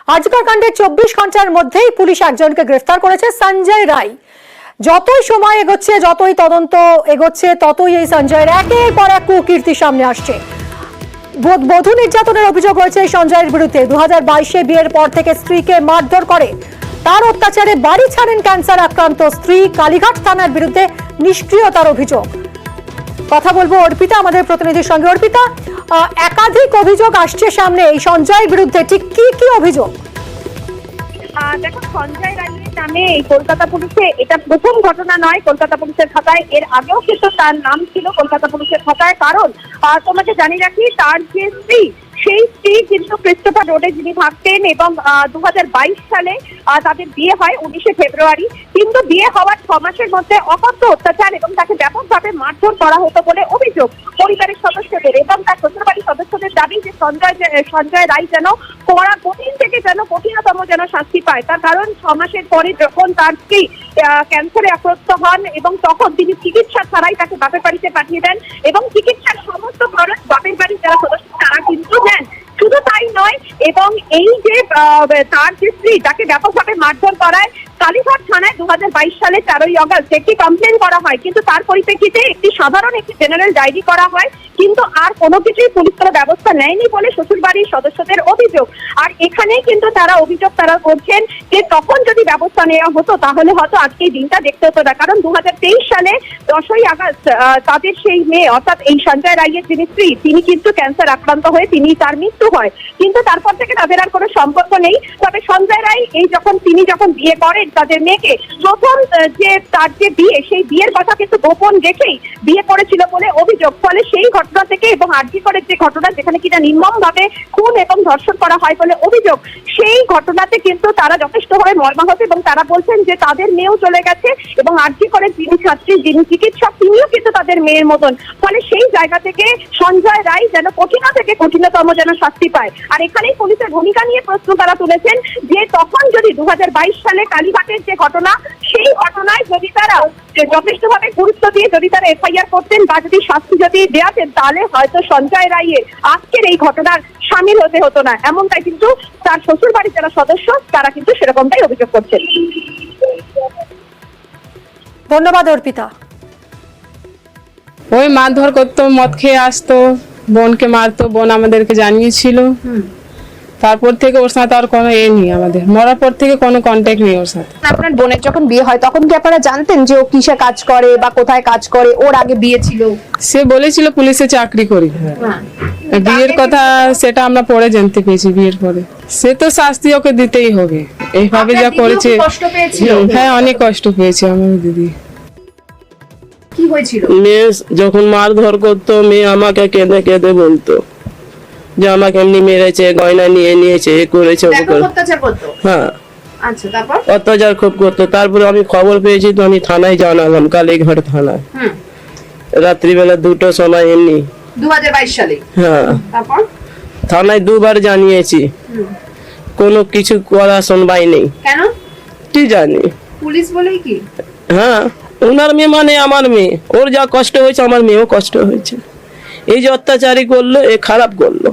আরজিকর কাণ্ডে 24 ঘন্টার মধ্যেই পুলিশ একজনকে গ্রেফতার করেছে, সঞ্জয় রায়। যতই সময় এগোচ্ছে, যতই তদন্ত এগোচ্ছে, ততই এই সঞ্জয়ের একের পর এক কুকীর্তি সামনে আসছে। বধূ নির্যাতনের অভিযোগ রয়েছে এই সঞ্জয়ের বিরুদ্ধে। 2022-এ বিয়ের পর থেকে স্ত্রীকে মারধর করে, তার অত্যাচারে বাড়ি ছাড়েন ক্যান্সার আক্রান্ত স্ত্রী। কালীঘাট থানার বিরুদ্ধে নিষ্ক্রিয়তার অভিযোগ। কথা বলবো অর্পিতা আমাদের প্রতিনিধির সঙ্গে। অর্পিতা, একাধিক অভিযোগ আসছে সামনে এই সঞ্জয়ের বিরুদ্ধে, ঠিক কি কি অভিযোগ? দেখো, সঞ্জয় রায়ের নামে এই কলকাতা পুলিশে এটা প্রথম ঘটনা নয়। কলকাতা পুলিশের খাতায় এর আগেও কিন্তু তার নাম ছিল কলকাতা পুলিশের খাতায়। কারণ তোমাকে জানিয়ে রাখি, তার যে স্ত্রী, সেই স্ত্রী কিন্তু ক্রিস্টোফার রোডে যিনি থাকতেন এবং 2022 সালে তাদের বিয়ে হয় 19শে ফেব্রুয়ারি। কিন্তু বিয়ে হওয়ার 6 মাসের মধ্যে অকথ্য অত্যাচার এবং তাকে ব্যাপকভাবে মারধর করা হতো বলে অভিযোগ পরিবারের সদস্যদের এবং তার শ্বশুরবাড়ির সদস্যদের দাবি যে সঞ্জয় রায় যেন কঠিন থেকে যেন কঠিনতম যেন শাস্তি পায়। তার কারণ 6 মাসের পরে যখন তার স্ত্রী ক্যান্সারে আক্রান্ত হন এবং তখন তিনি চিকিৎসা ছাড়াই তাকে বাপের বাড়িতে পাঠিয়ে দেন এবং চিকিৎসার সমস্ত খরচ বাপের বাড়ির যারা সদস্য তারা কিন্তু দেন। শুধু তাই নয়, এবং এই যে তার যে স্ত্রী তাকে ব্যাপকভাবে মারধর করায়, কালীঘাট থানায় 2022 সালে 4ই অগস্ট একটি কমপ্লেন করা হয়। কিন্তু তার পরিপ্রেক্ষিতে একটি জেনারেল ডায়েরি করা হয়, কিন্তু আর কোনো কিছুই পুলিশ কোনো ব্যবস্থা নেয়নি বলে শ্বশুরবাড়ির সদস্যদের অভিযোগ। আর এখানেই কিন্তু তারা করছেন যে তখন যদি ব্যবস্থা নেওয়া হতো তাহলে হয়তো আজকে এই দিনটা দেখতে হতো না। কারণ 2023 সালে 10ই আগস্ট তাদের সেই মেয়ে, অর্থাৎ এই সঞ্জয় রায়ের যিনি স্ত্রী, তিনি কিন্তু ক্যান্সার আক্রান্ত হয়ে তার মৃত্যু হয়। কিন্তু তারপর থেকে তাদের আর কোনো সম্পর্ক নেই। তবে সঞ্জয় রায় তিনি যখন বিয়ে করেন তাদের মেয়েকে, প্রথম যে তার যে বিয়ে, সেই বিয়ের কথা কিন্তু গোপন রেখেই বিয়ে করেছিল বলে অভিযোগ। ফলে সেই ঘটনা থেকে এবং আরজিকরের যে ঘটনা, যেখানে কিনা নির্মমভাবে খুন এবং ধর্ষণ করা হয় বলে অভিযোগ, সেই ঘটনাতে কিন্তু তারা যথেষ্টভাবে মর্মাহত এবং তারা বলছেন যে তাদের মেয়েও চলে গেছে এবং আরজিকরের যিনি ছাত্রী, যিনি চিকিৎসক, তিনিও কিন্তু তাদের মেয়ের মতন। ফলে সেই জায়গা থেকে সঞ্জয় রায় যেন কঠিন থেকে কঠিনতম যেন শাস্তি পায়। আর এখানেই পুলিশের ভূমিকা নিয়ে প্রশ্ন তারা তুলেছেন যে তখন যদি 2022 সালে কালীঘাটের যে ঘটনা, সেই ঘটনায় যদি তারা যথেষ্টভাবে গুরুত্ব দিয়ে যদি তারা এফআইআর করতেন বা যদি শাস্তি যদি দেওয়াতেন, তাহলে হয়তো সঞ্জয় রায়ের আজকের এই ঘটনার সামিল হতে হতো না। এমনটাই কিন্তু তার শ্বশুর বাড়ির যারা সদস্য তারা কিন্তু সেরকমটাই অভিযোগ করছেন। ধন্যবাদ অর্পিতা। ওই মারধর করতো, মদ খেয়ে আসতো, বোনকে মারতো, বোন আমাদেরকে জানিয়েছিল। তারপর থেকে ওর সাথে আর কোনো নেই, আমাদের মরার পর থেকে কোনো কন্ট্যাক্ট নেই ওর সাথে। আপনার বোনের যখন বিয়ে হয় তখন কি আপনারা জানতেন যে ও কিসে কাজ করে বা কোথায় কাজ করে? ওর আগে বিয়ে ছিল? সে বলেছিল পুলিশে চাকরি করি। বিয়ের কথা সেটা আমরা পরে জানতে পেরেছি, বিয়ের পরে। সে তো শাস্তি ওকে দিতেই হবে, এইভাবে যা করেছে। হ্যাঁ, অনেক কষ্ট পেয়েছে আমার দিদি। কি হয়েছিল? মেয়ে যখন মারধর করতো, মেয়ে আমাকে কেঁদে কেঁদে বলতো যে আমাকে এমনি মেরেছে, গয়না নিয়ে নিয়েছে, করেছে। হ্যাঁ, অত্যাচার খুব করতো। তারপরে আমি খবর পেয়েছি তো আমি থানায় জানালাম, কালীঘাট থানায়। রাত্রিবেলা 2টোর সময় এমনি 2022 সালে। হ্যাঁ, থানায় 2বার জানিয়েছি, কোনো কিছু করা শুনবাই নেই। কেন কি জানি, পুলিশ বলেই কি? হ্যাঁ, ওনার মেয়ে মানে আমার মেয়ে, ওর যা কষ্ট হয়েছে আমার মেয়েও কষ্ট হয়েছে। এই যে অত্যাচারী করলো, এ খারাপ করলো।